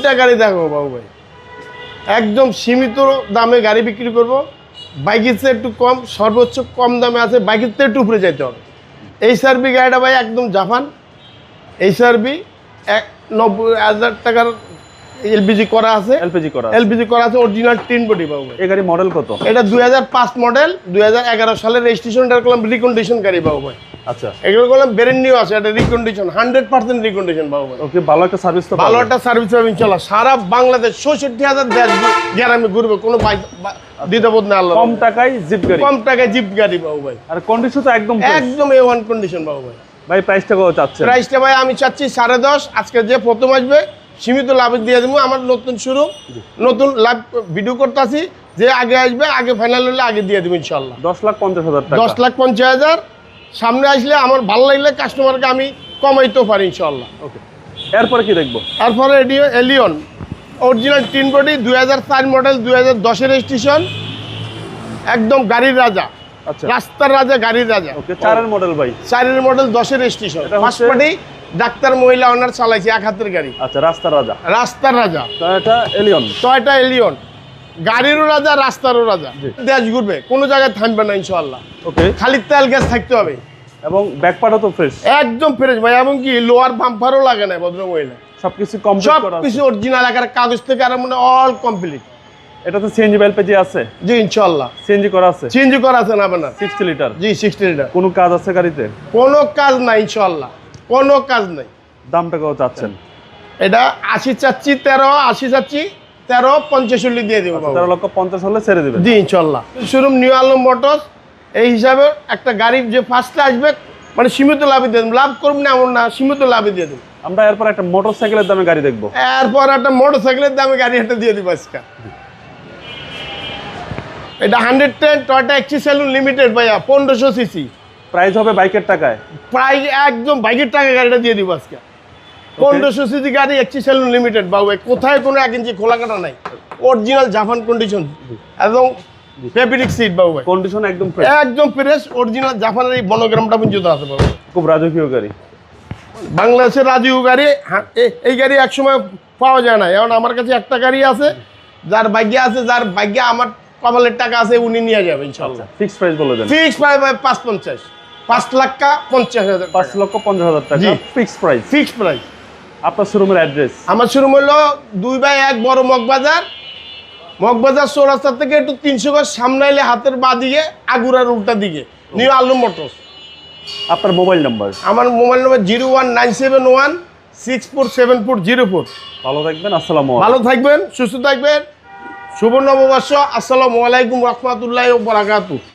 দুইটা গাড়ি দেখো বাবু ভাই, একদম সীমিত দামে গাড়ি বিক্রি করব। বাইকের চেয়ে একটু কম, সর্বোচ্চ কম দামে আছে, বাইকের চেয়ে একটু উপরে যাইতে হবে। HRV গাড়িটা ভাই একদম জাপান। HRV 90,000 টাকার এলপিজি করা আছে, এলপিজি করা আছে, অরিজিনাল টিন বডি বাবু ভাই। এই গাড়ি মডেল কত? এটা 2005 মডেল, 2011 সালের রেজিস্ট্রেশন। এটা করলাম রিকন্ডিশন গাড়ি বাবু ভাই। আচ্ছা, এগুলো করলাম ব্র্যান্ড নিউ আছে, এটা রিকন্ডিশন, 100% রিকন্ডিশন বাবু ভাই। ওকে, ভালো একটা সার্ভিস তো, ভালো একটা সার্ভিস পাবেন ইনশাআল্লাহ। সারা বাংলাদেশ 66,000 গ্রামে ঘুরবে, কোনো বাইক দ্বিধাবোধ না। আল্লাহ কম টাকায় জিপ গাড়ি, কম টাকায় জিপ গাড়ি বাবু ভাই। আর কন্ডিশন তো একদম একদম A1 কন্ডিশন বাবু ভাই। ভাই প্রাইসটা কত চাচ্ছেন? প্রাইসটা ভাই আমি চাচ্ছি 10.5। আজকে যে প্রথম আসবে সীমিত লাভে দিয়ে দেবো। আমার নতুন শুরু, নতুন লাভ ভিডিও করতেছি, যে আগে আসবে আগে ফাইনাল হলে আগে দিয়ে দেবো ইনশাল্লাহ। 10,50,000 টাকা, 10,50,000। সামনে আসলে আমার ভালো লাগলে কাস্টমারকে আমি কমাইতেও পারি ইনশাল্লাহ। ওকে, এরপরে কি দেখবো? তারপরে alien original tin body, 2004 model, 2010 registration, একদম গাড়ির রাজা। আচ্ছা, রাস্তার রাজা, গাড়ির রাজা। ওকে, 4 মডেল ভাই, 4 মডেল, 10 রেজিস্ট্রেশন, এটা ফার্স্ট পার্টি, ডাক্তার মহিলা ওনার চালাইছে, এক হাতের গাড়ি। আচ্ছা, রাস্তার রাজা, রাস্তার রাজা এটা এলিয়ন, টয়টা এলিয়ন, গাড়িরও রাজা, রাস্তারও রাজা। দেশ ঘুরবে, কোনো জায়গায় থামবে না ইনশাআল্লাহ। ওকে, খালি তেল গ্যাস থাকতে হবে, এবং ব্যাকপার্টও তো ফ্রেশ, একদম ফ্রেশ ভাই। এবং কি লোয়ার বাম্পারও লাগে না ভদ্র মহিলা, সবকিছু কমপ্লিট করা আছে, সবকিছু অরিজিনাল, একার কাগজ থেকে আর মানে অল কমপ্লিট। এটাতে সিএনজি এলপিজি আছে? জি ইনশাআল্লাহ সিএনজি করা আছে, সিএনজি করা আছে না আপনার? 60 লিটার। জি 60 লিটার। কোনো কাজ আছে গাড়িতে? কোনো কাজ নাই ইনশাআল্লাহ, কোনো কাজ নাই। দামটা কত চাচ্ছেন? এটা 80 চাচ্ছি, 80 চাচ্ছি, 13,50 দিয়ে দেবো বাবু। 13,50,000 হলে ছেড়ে দিবেন? জি ইনশাআল্লাহ। Showroom new Alam motors. এই হিসাবে একটা গাড়ি যে ফার্স্টে আসবে মানে সীমিত লাভে দিয়ে দেবো, লাভ করব না এমন না, সীমিত লাভে দিয়ে দেবো। আমরা এরপর একটা মোটরসাইকেলের দামে গাড়ি দেখবো। এরপর একটা মোটরসাইকেলের দামে গাড়ি একটা দিয়ে দিব আজকে। এটা 110 টয়োটা এক্সি সেলুন লিমিটেড ভাইয়া, 1500 সিসি। প্রাইস হবে বাইকের টাকায়? প্রায় একদম বাইকের টাকা গাড়িটা দিয়ে দিব আজকে। 1500 সিসি গাড়ি, এক্সি সেলুন লিমিটেড বাবু ভাই। কোথায় কোনো 1 ইঞ্চি খোলা কাটা নাই, অরিজিনাল জাপান কন্ডিশন, এবং ফেব্রিক সিট বাবু ভাই। কন্ডিশন একদম ফ্রেশ, একদম ফ্রেশ, অরিজিনাল জাপানের এই বনগ্রামটা পর্যন্ত আছে বাবু। খুব রাজকীয় গাড়ি, বাংলাদেশের রাজীব গাড়ি। এই গাড়ি একসময় পাওয়া যায় না, এখন আমার কাছে একটা গাড়ি আছে, যার ভাগ্যে আছে, যার ভাগ্যে আমার কপালের টাকা আছে, উনি নিয়ে যাবে ইনশাআল্লাহ। ফিক্স প্রাইস বলে দেন। ফিক্স প্রাইস 550, 5,50,000, 5,50,000 টাকা ফিক্স প্রাইস। Fix price. আপনার শোরুমের অ্যাড্রেস? আমার শোরুম হলো 2/1 বড় মগবাজার। মগবাজার চৌরাস্তা থেকে একটু 300 গজ সামনে এলে হাতের বাঁ দিকে, আগুরার উল্টা দিকে, নিউ আলম মোটরস। আপনার মোবাইল নাম্বার? আমার মোবাইল নাম্বার 01971647404। ভালো থাকবেন, আসসালামু আলাইকুম। ভালো থাকবেন, সুস্থ থাকবেন। শুভ নববর্ষ। আসসালামু আলাইকুম রহমতুল্লাহি ওয়া বারাকাতুহু।